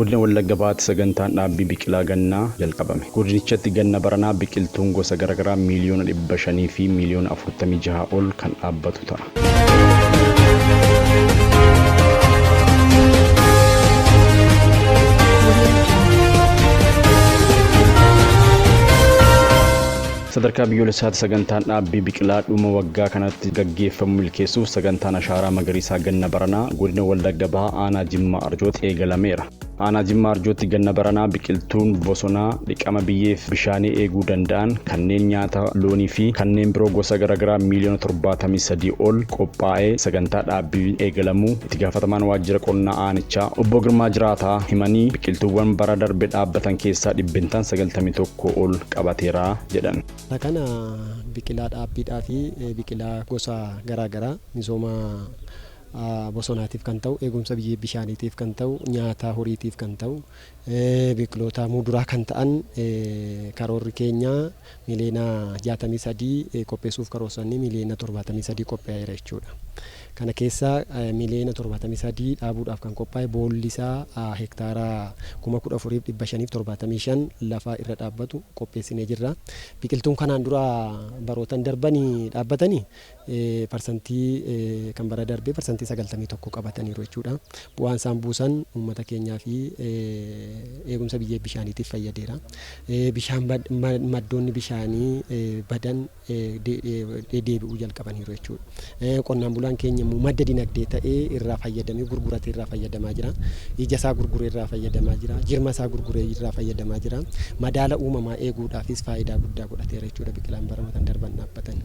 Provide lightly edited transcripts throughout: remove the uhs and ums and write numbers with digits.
Godina Wallagga Bahaatti sagantaan dhaabbii biqilaa gannaa jalqabame. Godinichatti ganna baranaa biqiltuun gosa garaagaraa miliyoona 500 fi miliyoona 46 ol kan dhaabbatu ta'a. Sadarkaa biyyoolessaatti sagantaan dhaabbii biqilaa dhuma waggaa kanatti gaggeeffamu milkeessuuf sagantaan ashaaraa magariisaa ganna baranaa godina Wallagga Bahaa aanaa Jimmaa Arjootti eegalameera. Aanaa Jimmaa Arjootti ganna baranaa biqiltuun bosonaa dhiqama biyyeef bishaanii eeguu danda'an kanneen nyaata loonii fi kanneen biroo gosa garaagaraa miliyoona 73 ol qophaa'ee sagantaa dhaabbii eegalamuu itti gaafatamaan waajjira qonnaa aanichaa obbo Girmaa Jiraataa himanii biqiltuuwwan bara darbe dhaabbatan keessaa dhibbentaan 91 ol qabateera jedhan. Kana biqilaa dhaabbiidhaa fi biqilaa gosa garaagaraa misooma bosonaatiif kan ta'u, eegumsa biyyee bishaaniitiif kan ta'u, nyaata horiitiif kan ta'u, biqiloota muduraa kan ta'an karoorri keenya miliyoona 63 qopheessuuf karoorsanni miliyoona 73 qophaa'eera jechuudha. Kana keessa miliyoona 73 dhaabuudhaaf kan qophaa'e boolli isaa hektaara 14,575 lafa irra dhaabbatu qopheessinee jirra. Biqiltuun kanaan dura barootan darbanii dhaabbatanii parsantii kan bara darbee parsantii 91 qabataniiru jechuudha. Bu'aan isaan buusan uummata keenyaa fi eegumsa biyyee bishaaniitiif fayyadeera. Bishaan maddoonni bishaanii badan deebi'uu jalqabaniiru jechuudha. Qonnaan bulaan keenya madda dinagdee ta'ee irraa fayyadamee gurguratee irraa fayyadamaa jira. Ija isaa gurguree irraa fayyadamaa jira. Jirma isaa gurguree irraa fayyadamaa jira. Madaala uumamaa eeguudhaafis faayidaa guddaa godhateera jechuudha biqilaan baramatan darban dhaabbatan.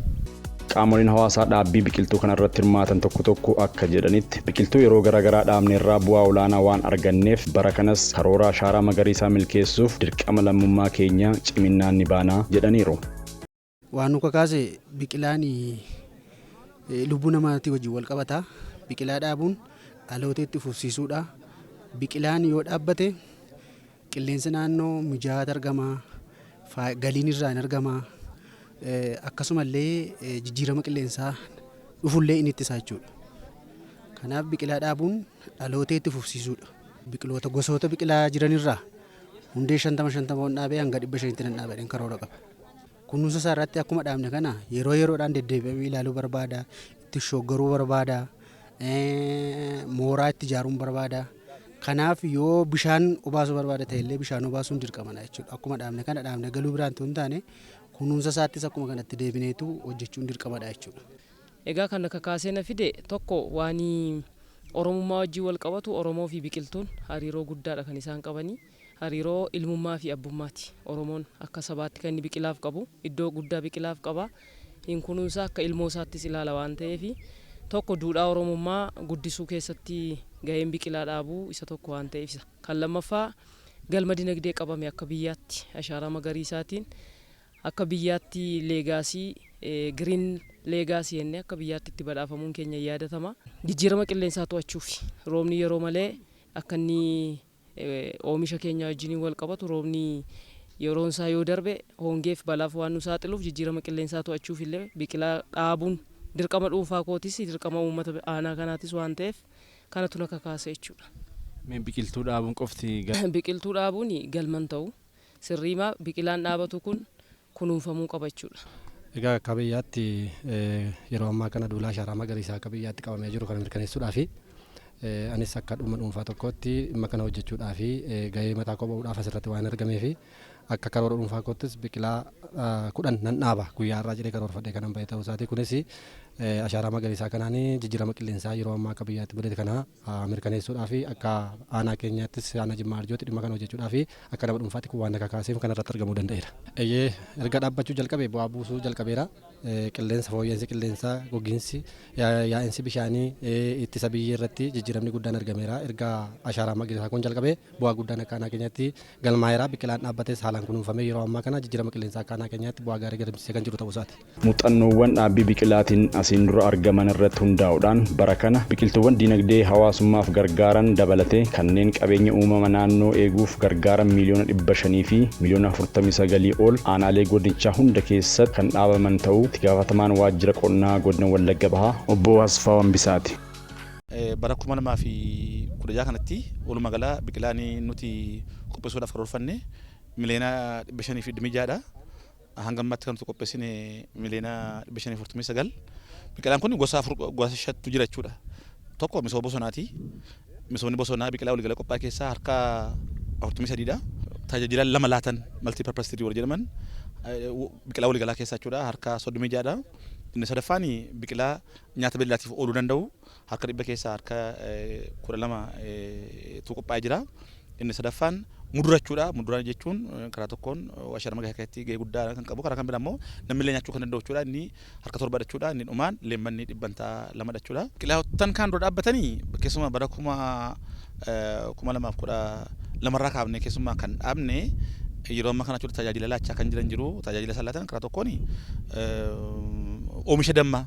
Qaamoleen hawaasaa dhaabbii biqiltuu kana irratti hirmaatan tokko tokko akka jedhanitti biqiltuu yeroo garaagaraa dhaabne irraa bu'aa olaanaa waan arganneef bara kanas karoora ashaaraa magariisaa milkeessuuf dirqama lammummaa keenya ciminaan ni baanaa jedhaniiru. Waan nuka kaase biqilaan lubbuu namaatii wajjin wal qabata. Biqilaa dhaabuun dhaloota itti fufsiisuudha. Biqilaan yoo dhaabbate qilleensi naannoo mijaa'aa argama, galiin irraa argama. Akkasumallee jijjiirama qilleensaa dhufullee inni ittisa jechuudha. Kanaaf biqilaa dhaabuun dhaloota itti fufsiisuudha. Biqiloota gosoota biqilaa jiranirraa hundee 50 dhaabee hanga 500 dhaabee karoora qaba. Kunuunsa isaa irratti akkuma dhaabne kana yeroodhaan deddeebi'ee ilaaluu barbaada, itti shoggaruu barbaada, mooraa itti ijaaruun barbaada. Kanaaf yoo bishaan obaasuu barbaada ta'ellee bishaan obaasuun dirqamadha jechuudha. Akkuma dhaabne kana dhaabne galuu biraan hin taane kunuunsa isaattis akkuma kanatti deebineetu hojjechuun dirqamadha jechuudha. Egaa kan kakaasee na fide tokko waan Oromummaa wajjin wal qabatu Oromoo fi biqiltuun hariiroo guddaadha kan isaan qabanii. Hariiroo ilmummaa fi abbummaati. Oromoon akka sabaatti kan inni biqilaaf qabu iddoo guddaa biqilaaf qaba. Hin kunuunsa akka ilmoo isaattis ilaala waan ta'eef tokko duudhaa Oromummaa guddisuu keessatti gaheen biqilaa dhaabuu isa tokko waan ta'eef kan lammaffaa galma dinagdee qabame akka biyyaatti ashaaraa magariisaatiin akka biyyaatti leegaasii giriin leegaasii jennee akka biyyaatti itti badhaafamuun keenya yaadatama. Jijjiirama qilleensaa to'achuuf roobni yeroo malee akka inni oomisha keenya wajjin wal qabatu roobni yeroon isaa yoo darbe hongeef balaaf waan nu saaxiluuf jijjiirama qilleensaa to'achuuf illee biqilaa dhaabuun dirqama dhuunfaa kootis dirqama uummata aanaa kanaatis waan ta'eef kanatu na kakaase jechuudha. Biqiltuu dhaabuun qofti biqiltuu dhaabuun galman ta'u sirriima biqilaan dhaabatu kun kunuunfamuu qaba jechuudha. Egaa akka biyyaatti yeroo ammaa kana duulaa ashaaraa magariisaa akka biyyaatti qabamee jiru kana mirkaneessuudhaaf anis akka dhuma dhuunfaa tokkotti dhimma kana hojjechuudhaaf gahee mataa kophaa'uudhaaf asirratti waan argameef akka karoora dhuunfaa koottis biqilaa 10 nan dhaaba guyyaa irraa jedhee karoorfadhee kanan bahe ta'uu isaati. Kunis ashaaraa magariisaa kanaan jijjiirama qilleensaa yeroo ammaa akka biyyaatti mudate kana mirkaneessuudhaaf akka aanaa keenyaattis aanaa Jimmaa Arjootti dhimma kana hojjechuudhaaf akka nama dhuunfaatti kun waan kakaasee kana irratti argamuu danda'eera. Erga dhaabbachuu jalqabee bu'aa buusuu jalqabeera. Qilleensa fooyya'insi qilleensaa gogiinsi yaa'insi bishaanii ittisa biyyee irratti jijjiiramni guddaan argameera. Erga ashaaraa magariisaa kun jalqabee bu'aa guddaan akka aanaa keenyaatti galmaa'eera. Biqilaan dhaabbates haalaan kunuunfamee yeroo ammaa kana jijjiirama qilleensaa akka aanaa keenyaatti bu'aa gaarii galmeessisee kan jiru ta'uu isaati. Muuxannoowwan dhaabbii biqilaatiin asiin dura argaman irratti hundaa'uudhaan bara kana biqiltuuwwan dinagdee hawaasummaaf gargaaran dabalatee kanneen qabeenya uumama naannoo eeguuf gargaaran miliyoona 500 fi miliyoona 49 ol aanaalee godinichaa hunda keessatti kan dhaabaman ta'uu itti gaafatamaan waajjira qonnaa godina Wallagga Bahaa obbo Asfaa Wambisaati. Bara 2010 kudha kanatti walumaa gala biqilaan nuti qopheessuudhaaf karoorfanne miliyoona 526dha. Hanga ammatti kan nuti qopheessine miliyoona 549. Biqilaan kun gosa 5 jira jechuudha. Tokko misooma bosonaati. Misoomni bosonaa biqilaa waliigala qophaa'e keessaa harka 43dha. Tajaajila lama laatan maltii parpasitii warra jedhaman biqilaa waliigalaa keessaa jechuudha harka 36dha. Inni sadaffaan biqilaa nyaata beelladaatiif ooluu danda'u harka 100 keessaa harka 12 tu qophaa'ee jira. Inni sadaffaan mudura jechuudha. Muduraan jechuun karaa tokkoon warshaa magaa keessatti gahee guddaa kan qabu karaa kan biraa immoo namni illee nyaachuu kan danda'u jechuudha. Inni harka 7 jechuudha. Inni dhumaan leemmanni 200 jechuudha. Biqilaawwan kaan dura dhaabbatanii keessumaa bara 2012 lamarraa kaafne keessumaa kan dhaabne yeroo ammaa kana jechuudha tajaajila laachaa kan jiran jiru. Tajaajila salaatan karaa tokkoon oomisha dammaa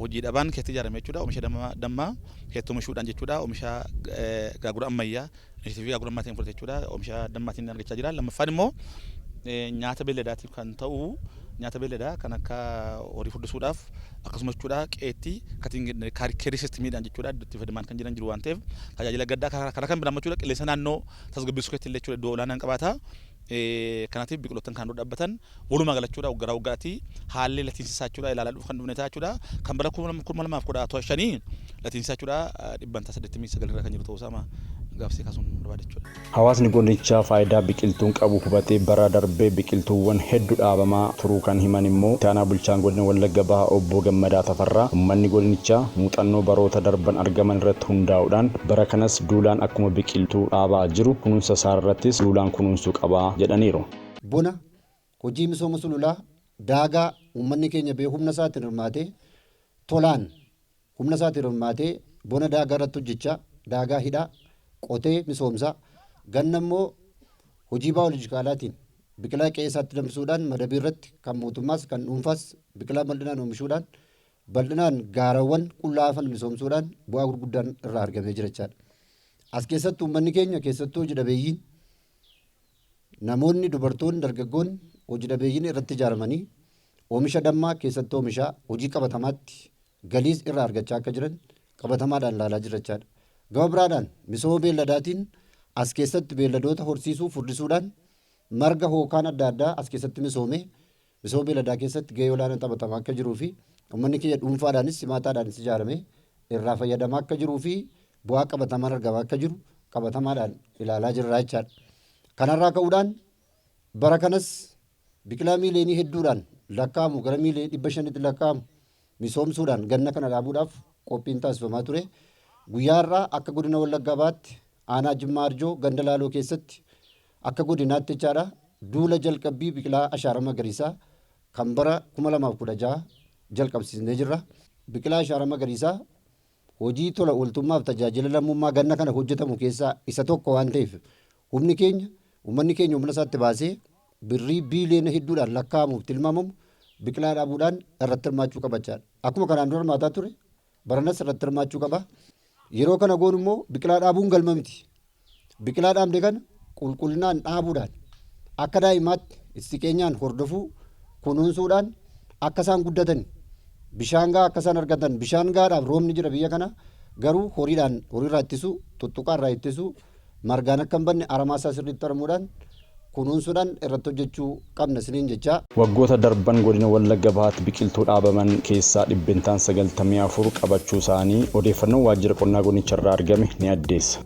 hojii dhabaan keessatti ijaarame jechuudha. Oomisha dammaa keessatti oomishuudhaan jechuudha. Oomisha gaagura ammayyaa initiatiivii gaagura ammaatiin fudhate jechuudha. Oomisha dammaatiin argachaa jira. Lammaffaan immoo nyaata beelladaatiif kan ta'u nyaata beelladaa kan akka horii furdisuudhaaf akkasumas jechuudha qeetti keerii siistimiidhaan jechuudha itti fayyadamaan kan jiran jiru waan ta'eef tajaajila gaddaa karaa kan biraa jechuudha qilleensa naannoo tasgabbeessuu keessatti illee jechuudha iddoo olaanaan qabaata. Kanaatiif biqiloottan kan dhaabbatan walumaa galachuudha waggaa waggaatti haalli latiinsisaa jechuudha ilaalaa dhufu kan dhufne ta'a jechuudha. Kan bara 2015 latiinsisaa jechuudha 189 irra kan jiru ta'uu isaa gaafsee kaasuun barbaada jechuudha. Hawaasni godinichaa faayidaa biqiltuun qabu hubatee bara darbee biqiltuuwwan hedduu dhaabamaa turuu kan himan immoo taanaa bulchaan godina Wallagga Bahaa obbo Gammadaa Tafarraa uummanni godinichaa muuxannoo baroota darban argaman irratti hundaa'uudhaan bara kanas duulaan akkuma biqiltuu dhaabaa jiru kunuunsa isaa irrattis duulaan kunuunsuu qabaa jedhaniiru. Bona hojii misooma sululaa daagaa uummanni keenya bee humna isaatiin hirmaatee tolaan humna isaatiin hirmaatee bona daagaa irratti hojjechaa daagaa hidhaa qotee misoomsaa ganna immoo hojii baayoloojikaalaatiin biqilaa qe'ee isaatti damsuudhaan madabii irratti kan mootummaas kan dhuunfaas biqilaa bal'inaan oomishuudhaan bal'inaan gaarawwan qullaafan misoomsuudhaan bu'aa gurguddaan irraa argamee jira jechaadha. As keessatti uummanni keenya keessattuu hojii dhabeeyyiin namoonni dubartoonni dargaggoonni hojii dhabeeyyiin irratti ijaaramanii oomisha dammaa keessatti oomishaa hojii qabatamaatti galiis irraa argachaa akka jiran qabatamaadhaan ilaalaa jira jechaadha. Gama biraadhaan misooma beelladaatiin as keessatti beelladoota horsiisuu furdisuudhaan marga hookaan adda addaa as keessatti misooma beelladaa keessatti gahee olaanaa taphatamaa akka jiruu fi uummanni keenya dhuunfaadhaanis simaataadhaanis ijaarame irraa fayyadamaa akka jiruu fi bu'aa qabatamaan argamaa akka jiru qabatamaadhaan ilaalaa jirra jechaadha. Kanarraa ka'uudhaan bara kanas biqilaa miiliyoonii hedduudhaan lakkaa'amu gara miiliyoonii 500tti lakkaa'amu misoomsuudhaan ganna kana dhaabuudhaaf qophiin taasifamaa ture. Guyyaa irraa akka godina Wallagga Bahaatti aanaa Jimmaa Arjoo ganda Laaloo keessatti akka godinaatti jechaadha duula jalqabbii biqilaa ashaara magariisaa kan bara 2016 jalqabsiisnee jirra. Biqilaa ashaara magariisaa hojii tola ooltummaaf tajaajila lammummaa ganna kana hojjetamu keessaa isa tokko waan ta'eef uummanni keenya humna isaatti baasee birrii biiliyoona hedduudhaan lakkaa'amuuf tilmaamamu biqilaa dhaabuudhaan irratti hirmaachuu qaba jechaadha. Akkuma kanaan dura hirmaataa ture baranas irratti hirmaachuu qaba. Yeroo kana goon immoo biqilaa dhaabuun galma miti. Biqilaa dhaabde kana qulqullinaan dhaabuudhaan akka daa'imaatti istiqeenyaan hordofuu kunuunsuudhaan akka isaan guddatan bishaan gahaa akka isaan argatan bishaan gahaadhaaf roobni jira biyya kana garuu horiirraa ittisuu tuttuqaarraa ittisuu margaan akka hin banne aramaasaa sirriitti aramuudhaan kunuunsuudhaan irratti hojjechuu qabna isiniin jechaa. Waggoota darban godina Wallagga Bahaatti biqiltuu dhaabaman keessaa 94 qabachuu isaanii odeeffannoo waajjira qonnaa godinicharraa argame ni addeessa.